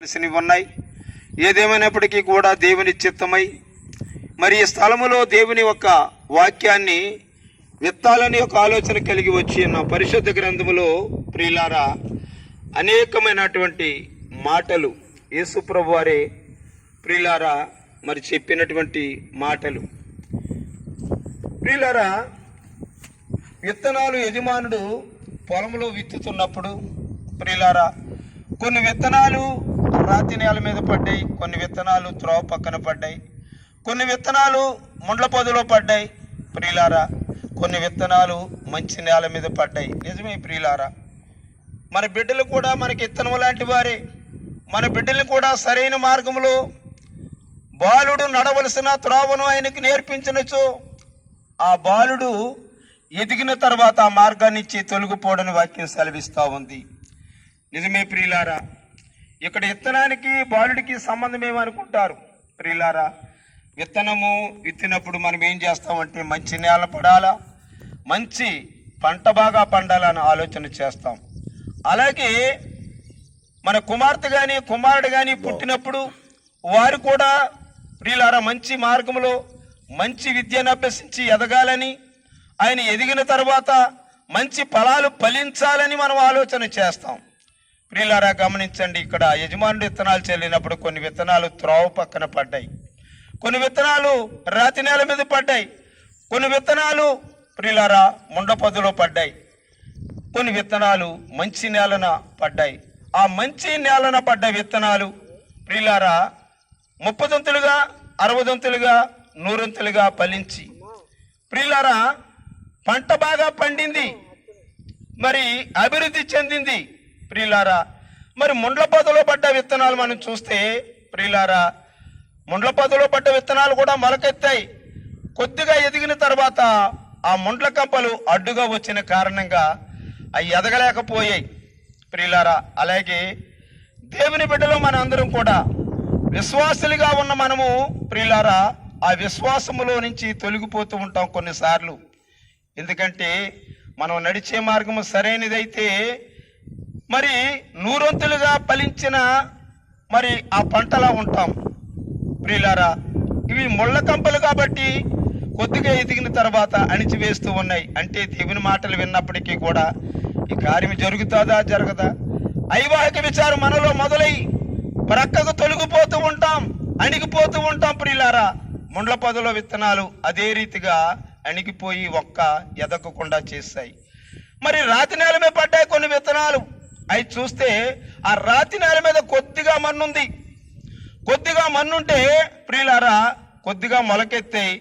ఉన్నాయి. ఏదేమైనప్పటికీ కూడా దేవుని చిత్తమై మరి ఈ స్థలములో దేవుని యొక్క వాక్యాన్ని విత్తాలని ఒక ఆలోచన కలిగి వచ్చి ఉన్న పరిశుద్ధ గ్రంథములో ప్రియులారా అనేకమైనటువంటి మాటలు యేసుప్రభు వారే ప్రియులారా మరి చెప్పినటువంటి మాటలు. ప్రియులారా, విత్తనాలు యజమానుడు పొలంలో విత్తుతున్నప్పుడు ప్రియులారా కొన్ని విత్తనాలు రాతి నేల మీద పడ్డాయి, కొన్ని విత్తనాలు త్రోవ పక్కన పడ్డాయి, కొన్ని విత్తనాలు ముండ్ల పొదలో పడ్డాయి ప్రియులారా, కొన్ని విత్తనాలు మంచి నేల మీద పడ్డాయి. నిజమే ప్రియులారా, మన బిడ్డలు కూడా మనకి విత్తనం లాంటి వారే. మన బిడ్డల్ని కూడా సరైన మార్గంలో బాలుడు నడవలసిన త్రోవను ఆయనకు నేర్పించనొచ్చు. ఆ బాలుడు ఎదిగిన తర్వాత ఆ మార్గాన్ని ఇచ్చి తొలగిపోవడని వాక్యం సెలవిస్తూ ఉంది. నిజమే ప్రియులారా, ఇక్కడ విత్తనానికి బాలుడికి సంబంధం ఏమనుకుంటారు ప్రియులారా? విత్తనము విత్తినప్పుడు మనం ఏం చేస్తామంటే మంచి నేల పడాలా, మంచి పంట బాగా పండాలని ఆలోచన చేస్తాం. అలాగే మన కుమార్తె కానీ కుమారుడు కానీ పుట్టినప్పుడు వారు కూడా ప్రియులారా మంచి మార్గంలో మంచి విద్యను అభ్యసించి ఎదగాలని, ఆయన ఎదిగిన తర్వాత మంచి ఫలాలు ఫలించాలని మనం ఆలోచన చేస్తాం. ప్రియులారా గమనించండి, ఇక్కడ యజమానుడు విత్తనాలు చల్లినప్పుడు కొన్ని విత్తనాలు త్రోవ పక్కన పడ్డాయి, కొన్ని విత్తనాలు రాతి నేల మీద పడ్డాయి, కొన్ని విత్తనాలు ప్రియులారా ముండ పొదలో పడ్డాయి, కొన్ని విత్తనాలు మంచి నేలన పడ్డాయి. ఆ మంచి నేలన పడ్డ విత్తనాలు ప్రియులారా 30 దొంతులుగా 60 దొంతులుగా 100 దొంతులుగా ఫలించి ప్రియులారా పంట బాగా పండింది, మరి అభివృద్ధి చెందింది ప్రియులారా. మరి ముండ్ల పొదలో పడ్డ విత్తనాలు మనం చూస్తే ప్రియులారా ముండ్ల పొదలో పడ్డ విత్తనాలు కూడా మొలకెత్తాయి. కొద్దిగా ఎదిగిన తర్వాత ఆ ముండ్ల కంపలు అడ్డుగా వచ్చిన కారణంగా అవి ఎదగలేకపోయాయి ప్రియులారా. అలాగే దేవుని బిడ్డలో మన అందరం కూడా విశ్వాసులుగా ఉన్న మనము ప్రియులారా ఆ విశ్వాసములో నుంచి తొలగిపోతూ ఉంటాం కొన్నిసార్లు. ఎందుకంటే మనం నడిచే మార్గము సరైనదైతే మరి 100 వంతులుగా ఫలించిన మరి ఆ పంటలా ఉంటాం ప్రియులారా. ఇవి ముళ్ళ కంపలు కాబట్టి కొద్దిగా ఎదిగిన తర్వాత అణిచివేస్తూ ఉన్నాయి. అంటే దేవుని మాటలు విన్నప్పటికీ కూడా ఈ కార్యం జరుగుతుందా జరగదా? ఐవాహిక విచారం మనలో మొదలై ప్రక్కకు తొలగిపోతూ ఉంటాం, అణిగిపోతూ ఉంటాం ప్రియులారా. ముండ్ల పొదలో విత్తనాలు అదే రీతిగా అణిగిపోయి ఒక్క ఎదగకుండా చేస్తాయి. మరి రాతి నేల మీద పడ్డాయి కొన్ని విత్తనాలు. అవి చూస్తే ఆ రాతి నేల మీద కొద్దిగా మన్నుంది. కొద్దిగా మన్నుంటే ప్రియులారా కొద్దిగా మొలకెత్తాయి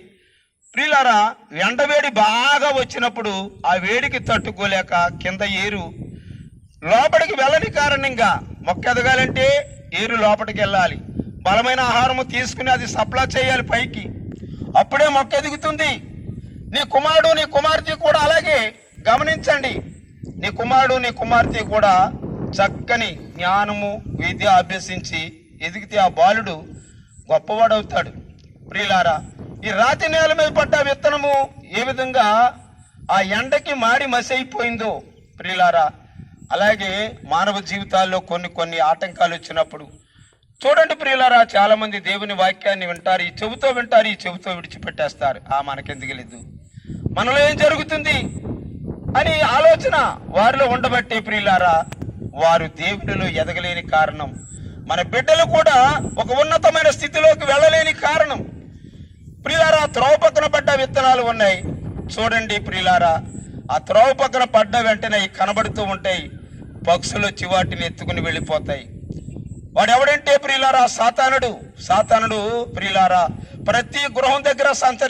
ప్రియులారా. ఎండవేడి బాగా వచ్చినప్పుడు ఆ వేడికి తట్టుకోలేక కింద ఏరు లోపలికి వెళ్ళని కారణంగా మొక్క ఎదగాలంటే ఏరు లోపలికి వెళ్ళాలి, బలమైన ఆహారము తీసుకుని అది సప్లై చేయాలి పైకి, అప్పుడే మొక్క ఎదుగుతుంది. నీ కుమారుడు నీ కుమార్తె కూడా అలాగే గమనించండి. నీ కుమారుడు నీ కుమార్తె కూడా చక్కని జ్ఞానము విద్య అభ్యసించి ఎదిగితే ఆ బాలుడు గొప్పవాడవుతాడు ప్రియులారా. ఈ రాతి నేల మీద పడ్డ విత్తనము ఏ విధంగా ఆ ఎండకి మాడి మసి అయిపోయిందో ప్రియులారా, అలాగే మానవ జీవితాల్లో కొన్ని ఆటంకాలు వచ్చినప్పుడు చూడండి ప్రియులారా, చాలా మంది దేవుని వాక్యాన్ని వింటారు, ఈ చెబుతో వింటారు, ఈ చెబుతో విడిచిపెట్టేస్తారు. మనకెందుకు లేదు, మనలో ఏం జరుగుతుంది అని ఆలోచన వారిలో ఉండబట్టే ప్రియులారా వారు దేవునిలో ఎదగలేని కారణం, మన బిడ్డలు కూడా ఒక ఉన్నతమైన స్థితిలోకి వెళ్ళలేని కారణం ప్రియులారా. త్రోవ పక్కన పడ్డ విత్తనాలు ఉన్నాయి చూడండి ప్రియులారా. ఆ త్రోవ పక్కన పడ్డ వెంటనే కనబడుతూ ఉంటాయి, పక్షులు వచ్చి వాటిని ఎత్తుకుని వెళ్ళిపోతాయి. వాడు ఎవడంటే ప్రియులారా సాతానుడు ప్రియులారా ప్రతి గృహం దగ్గర సంచరిస్తాడు.